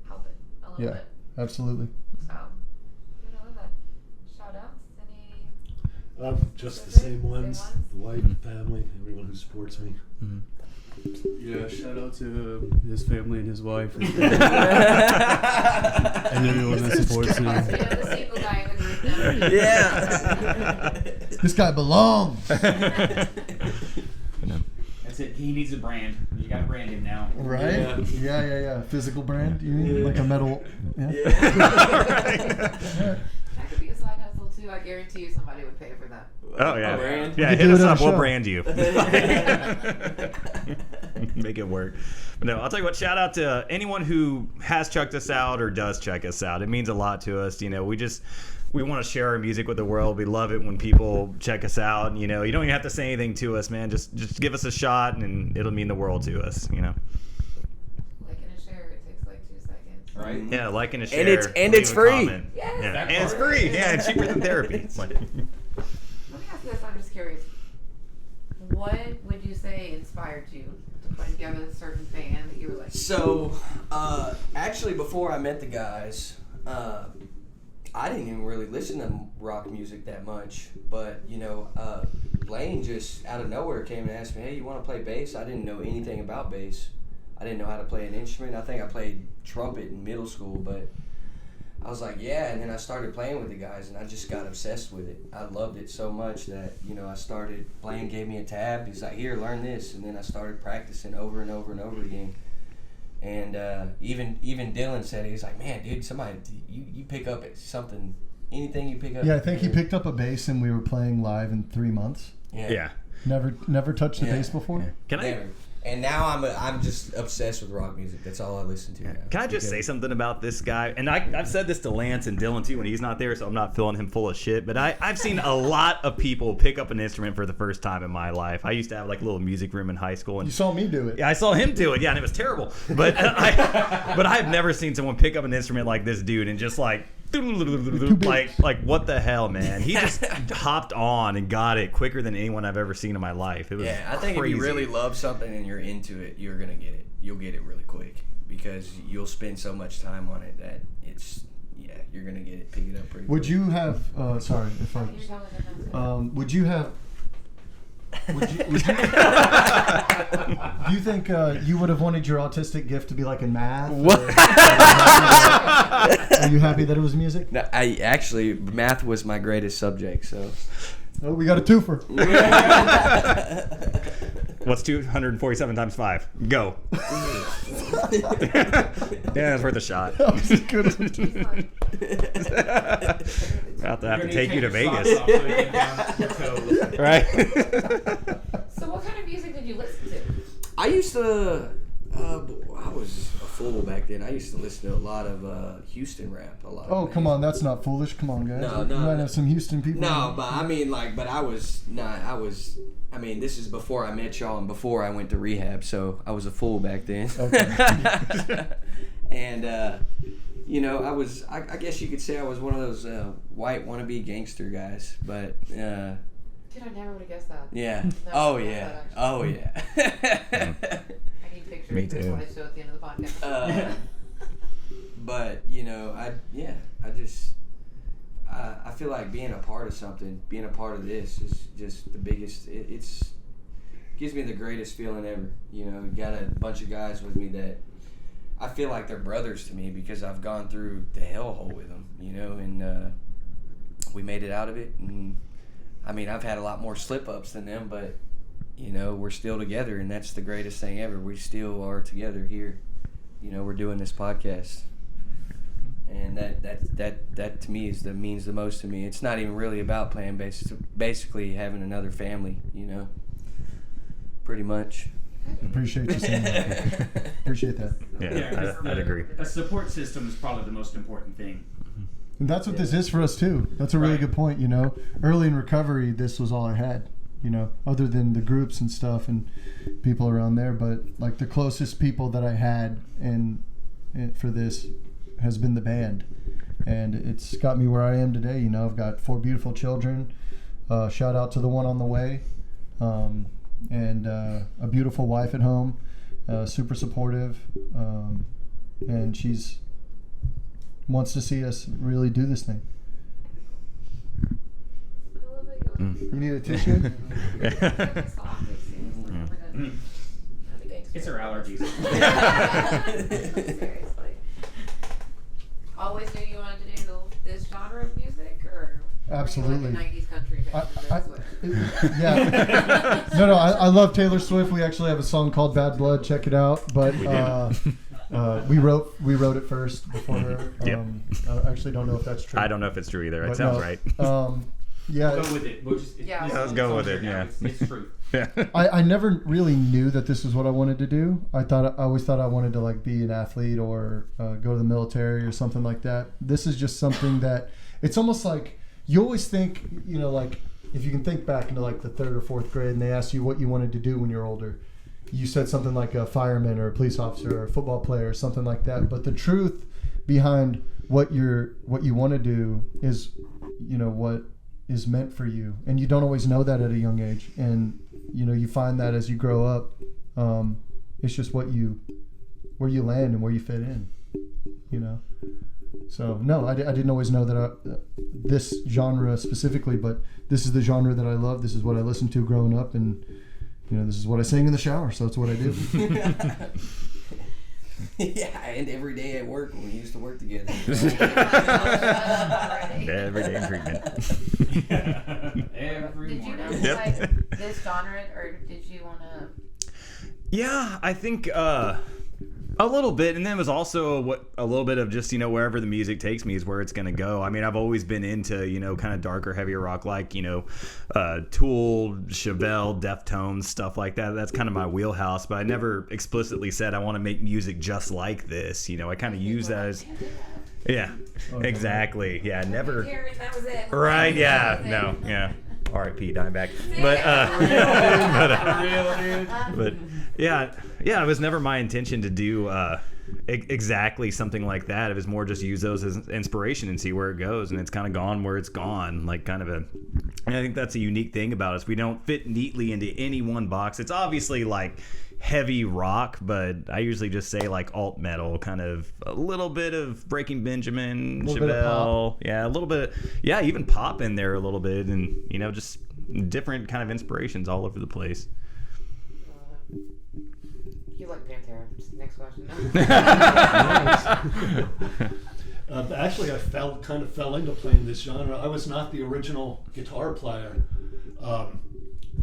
help it a little Yeah. bit. Absolutely. So, that. Shout outs, any? Just the same ones, the White family, everyone who supports me. Yeah, shout out to his family and his wife and everyone that supports me. The single guy in the group now. Yeah. This guy belongs. That's it. He needs a brand. You got to brand him now. Right? Yeah. Physical brand, you mean? Like a metal. Yeah. That could be a side hustle too. I guarantee you somebody would pay for that. Oh yeah. Brand? Yeah, We could hit do us it on up. a We'll show. brand you. Make it work. But no, I'll tell you what. Shout out to anyone who has checked us out or does check us out. It means a lot to us. We want to share our music with the world. We love it when people check us out. And, you don't even have to say anything to us, man. Just give us a shot, and it'll mean the world to us. Like and a share, it takes like 2 seconds. Right? Yeah, like and a share. And it's leave a free. comment. Yes. Yeah, That and it's part. free. Yeah, and cheaper than therapy. Like, Let me ask you this. I'm just curious. What would you say inspired you to put together a certain band that you were like? So, actually, before I met the guys, I didn't even really listen to rock music that much. But, Blaine just out of nowhere came and asked me, hey, you want to play bass? I didn't know anything about bass. I didn't know how to play an instrument. I think I played trumpet in middle school, but I was like, yeah. And then I started playing with the guys, and I just got obsessed with it. I loved it so much that, I started, Blaine gave me a tab. He's like, here, learn this. And then I started practicing over and over and over again. And even Dylan said, he's like, man, dude, somebody, you pick up at something, anything you pick up. Yeah, I think he picked up a bass and we were playing live in 3 months. yeah. Never touched the Yeah. bass before. Can I? Never. And now I'm just obsessed with rock music. That's all I listen to now. Can I just say something about this guy? And I've said this to Lance and Dylan too when he's not there, so I'm not filling him full of shit. But I've seen a lot of people pick up an instrument for the first time in my life. I used to have like a little music room in high school, and You saw me do it. yeah, I saw him do it. Yeah, and it was terrible. But I've never seen someone pick up an instrument like this dude and just like what the hell, man? He just hopped on and got it quicker than anyone I've ever seen in my life. It was Yeah, I think crazy. if you really love something and you're into it, you're gonna get it. You'll get it really quick because you'll spend so much time on it that you're gonna get it, pick it up pretty. Would quick. you have? Sorry if I. You're telling them Would you have? Would you, do you think you would have wanted your autistic gift to be like in math? What? Are you happy that it was music? No, math was my greatest subject, so. Oh, we got a twofer. What's 247 times 5? Go. Yeah, that's worth a shot. That was as good as a He's like, About to have to You're gonna take you to your Vegas. socks off so you get down your toes. Right? so what kind of music did you listen to? I used to. I was a fool back then. I used to listen to a lot of Houston rap. A lot. Oh, of come on, that's not foolish. Come on, guys. No, You no, might no. have some Houston people. No, but I mean, I was not. I mean, this is before I met y'all and before I went to rehab, so I was a fool back then. Okay. And I guess you could say I was one of those white wannabe gangster guys, but Dude, I never would have guessed that. yeah. No, Oh I guess yeah. that Oh yeah. I need pictures. Me That's too. what I show at the end of the podcast. But I feel like being a part of something, being a part of this is just the biggest. It's gives me the greatest feeling ever. Got a bunch of guys with me that I feel like they're brothers to me because I've gone through the hellhole with them. And we made it out of it. And I mean, I've had a lot more slip ups than them, but we're still together, and that's the greatest thing ever. We still are together here. We're doing this podcast. and that to me means the most to me. It's not even really about playing bass. It's basically having another family, you know. Pretty much. Appreciate you saying that. Appreciate that. Yeah, I'd agree. A support system is probably the most important thing. And that's what this is for us too. That's a really Right. good point. You know, early in recovery, this was all I had. You know, other than the groups and stuff and people around there, but like the closest people that I had and for this has been the band, and it's got me where I am today. You know, I've got 4 beautiful children. Shout out to the one on the way, and a beautiful wife at home, super supportive, and she's wants to see us really do this thing. I love it. Mm. You need a tissue? It's her allergies. Seriously. Always knew you wanted to do this genre of music, or Absolutely. were you like a 90s country fan? Yeah. No, I love Taylor Swift. We actually have a song called Bad Blood. Check it out. But we wrote it first before her. Yep. I actually don't know if that's true. I don't know if it's true either. It But sounds no, right. Yeah. Go with it. We'll just, Yeah. Let's go with it, yeah. It's true. Yeah. I never really knew that this is what I wanted to do. I always thought I wanted to like be an athlete or go to the military or something like that. This is just something that it's almost like you always think, you know, like if you can think back into like the 3rd or 4th grade and they asked you what you wanted to do when you're older, you said something like a fireman or a police officer or a football player or something like that. But the truth behind what you want to do is, you know, what is meant for you, and you don't always know that at a young age, and you know you find that as you grow up. It's just where you land and where you fit in, you know. So no, I didn't always know that this genre specifically, but this is the genre that I love. This is what I listened to growing up, and you know this is what I sing in the shower. So it's what I do. Yeah, and every day at work when we used to work together. Everyday treatment. Every Did you know morning. like this genre, or did you want to? Yeah, I think a little bit, and then it was also a little bit of just, you know, wherever the music takes me is where it's gonna go. I mean, I've always been into, you know, kind of darker, heavier rock, like, you know, Tool, Chevelle, Deftones, stuff like that. That's kind of my wheelhouse. But I never explicitly said I want to make music just like this. You know, I kind of use that as, yeah, exactly, yeah, never. Here, that was it. Right? Yeah. No. Yeah. R.I.P. Dimebag. But yeah, it was never my intention to do exactly something like that. It was more just use those as inspiration and see where it goes, and it's kind of gone where it's gone. Like kind of and I think that's a unique thing about us. We don't fit neatly into any one box. It's obviously like heavy rock, but I usually just say like alt metal, kind of a little bit of Breaking Benjamin, Chevelle, a little bit, even pop in there a little bit, and you know, just different kind of inspirations all over the place. You like Pantera? Next question. Actually, I kind of fell into playing this genre. I was not the original guitar player.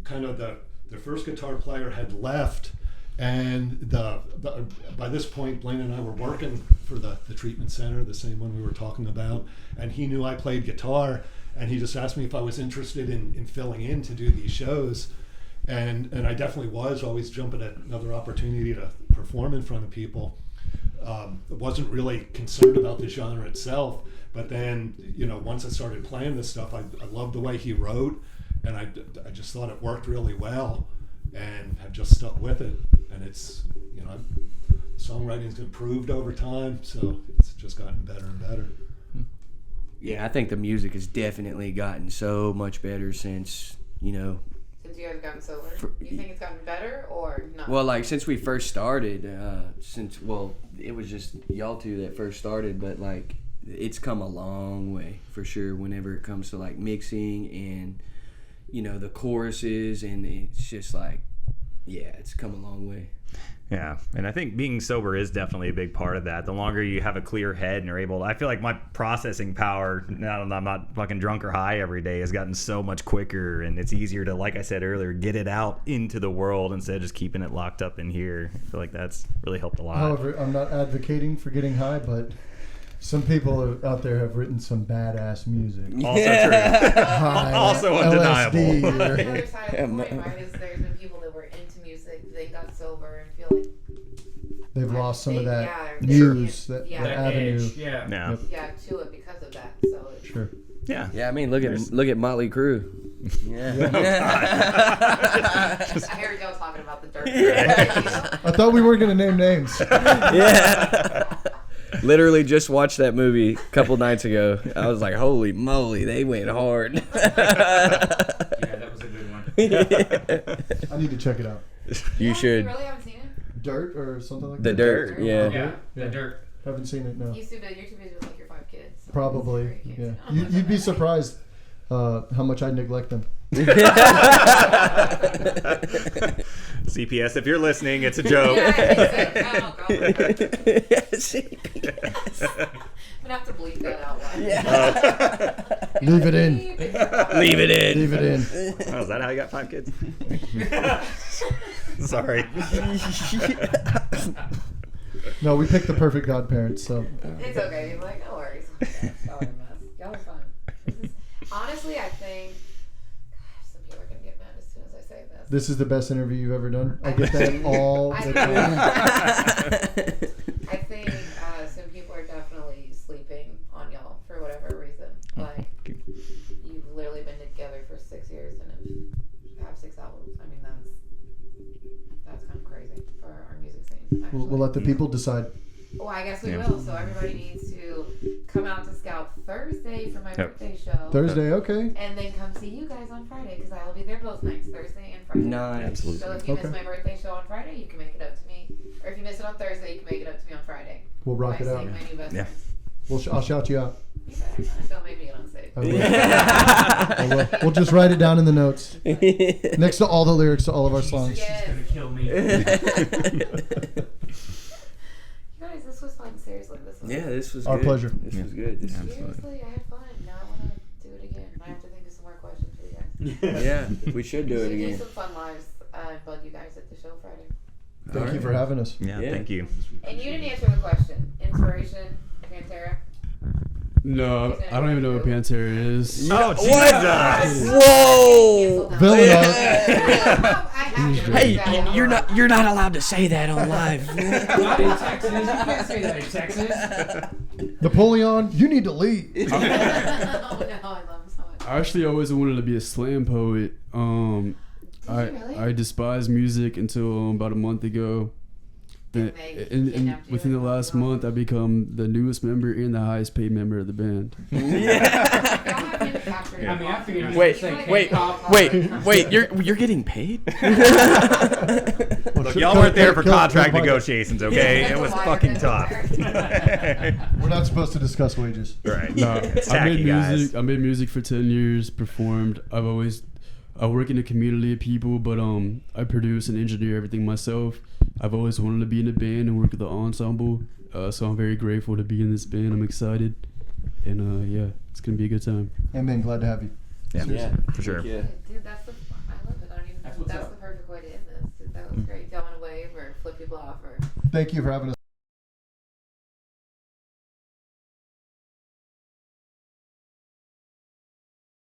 Kind of the first guitar player had left, and by this point, Blaine and I were working for the treatment center, the same one we were talking about, and he knew I played guitar, and he just asked me if I was interested in filling in to do these shows. And I definitely was, always jumping at another opportunity to perform in front of people. I wasn't really concerned about the genre itself, but then, you know, once I started playing this stuff, I loved the way he wrote, and I just thought it worked really well, and have just stuck with it. And it's, you know, songwriting's improved over time, so it's just gotten better and better. Yeah, I think the music has definitely gotten so much better since, you know, Since you guys have gotten sober, you think it's gotten better or not? well, like since we first started, it was just y'all two that first started, but like it's come a long way for sure whenever it comes to like mixing and, you know, the choruses, and it's just like, yeah, it's come a long way. Yeah, and I think being sober is definitely a big part of that. The longer you have a clear head and are able to, I feel like my processing power, now that I'm not fucking drunk or high every day, has gotten so much quicker, and it's easier to, like I said earlier, get it out into the world instead of just keeping it locked up in here. I feel like that's really helped a lot. However, I'm not advocating for getting high, but Some people out there have written some badass music. Also true. High Also undeniable. LSD That's or- the other side of the coin, right? Is there's been people that were into music, they got sober and feel like They've lost some of that Yeah, muse, that yeah. That avenue. edge, yeah. Yeah. Yep. yeah to it because of that. So it's, Sure. Yeah. Yeah, I mean, look at Motley Crue. Yeah. I heard y'all talking about the dirt. I thought we weren't going to name names. Yeah. Literally just watched that movie a couple nights ago. I was like, holy moly, they went hard. Yeah, that was a good one. I need to check it out. You should. You really haven't seen it? Dirt or something like The that? Dirt, yeah. Yeah, the dirt. Haven't seen it, no. You used to do YouTube videos with like your 5 kids. So Probably, it's very yeah. cute. You'd be surprised how much I neglect them. CPS, if you're listening, it's a joke. Yeah, oh, God. CPS. I'm gonna have to bleep that out loud. Leave it in. Leave it in. Leave it in. Oh, is that how you got 5 kids? Sorry. No, we picked the perfect godparents, so. It's okay. You're like, no worries. Y'all are a mess. Y'all are fun. This is, honestly, I think some people are gonna get mad as soon as I say this. This is the best interview you've ever done. I get that all the time. I think some people are definitely sleeping on y'all for whatever reason. Like, you've literally been together for 6 years and have 6 albums. I mean, that's kind of crazy for our music scene. Actually. We'll let the people decide. Well, I guess we Yeah. will. So everybody needs to come out to Scout Thursday for my Yep. birthday show. Thursday, okay. And then come see you guys on Friday because I will be there both nights, Thursday and Friday. Nice. Absolutely. So if you Okay. miss my birthday show on Friday, you can make it up to me. Or if you miss it on Thursday, you can make it up to me on Friday. We'll rock by it out. seeing my new best Yeah. friends. I'll shout you out. You better. Don't make me get on stage. I will. I will. We'll just write it down in the notes. Next to all the lyrics to all of our songs. She's Yes. gonna kill me. You guys, this was fun. Seriously, this was Yeah, this was Our good. pleasure. This was good. This was Seriously, I had fun. Now I want to do it again. I have to think of some more questions for you guys. Yeah, we should do it Do again. some fun lives and bug you guys at the show Friday. Thank you for having us. Yeah, Yeah. thank you. And you didn't answer the question. Inspiration, Pantera. No, I don't even know what Pantera is. Oh, Jesus! Whoa! Villanov. Hey, you're not allowed to say that on live. Not in Texas. You can't say that in Texas. Napoleon, you need to leave. Oh no, I love him so much. I actually always wanted to be a slam poet. you I really? despised music until about a month ago. And they kidnapped you Within the and last put you on. month, I become the newest member and the highest paid member of the band. Y'all have been captured. I mean, I figured you Wait, were gonna say wait, K-pop. wait! You're getting paid? Look, y'all weren't there for contract negotiations, okay? It was fucking tough. We're not supposed to discuss wages. Right. No, It's I made tacky, guys. music. I made music for 10 years. Performed. I work in a community of people, but I produce and engineer everything myself. I've always wanted to be in a band and work with the ensemble. So I'm very grateful to be in this band. I'm excited, and yeah, it's gonna be a good time. Amen. Glad to have you. Yeah, for sure. Yeah. Dude, that's the. I love it. I don't even. That's That's what's up. the perfect way to end this. Dude, that was great. Do y'all want to wave or flip people off or? Thank you for having us.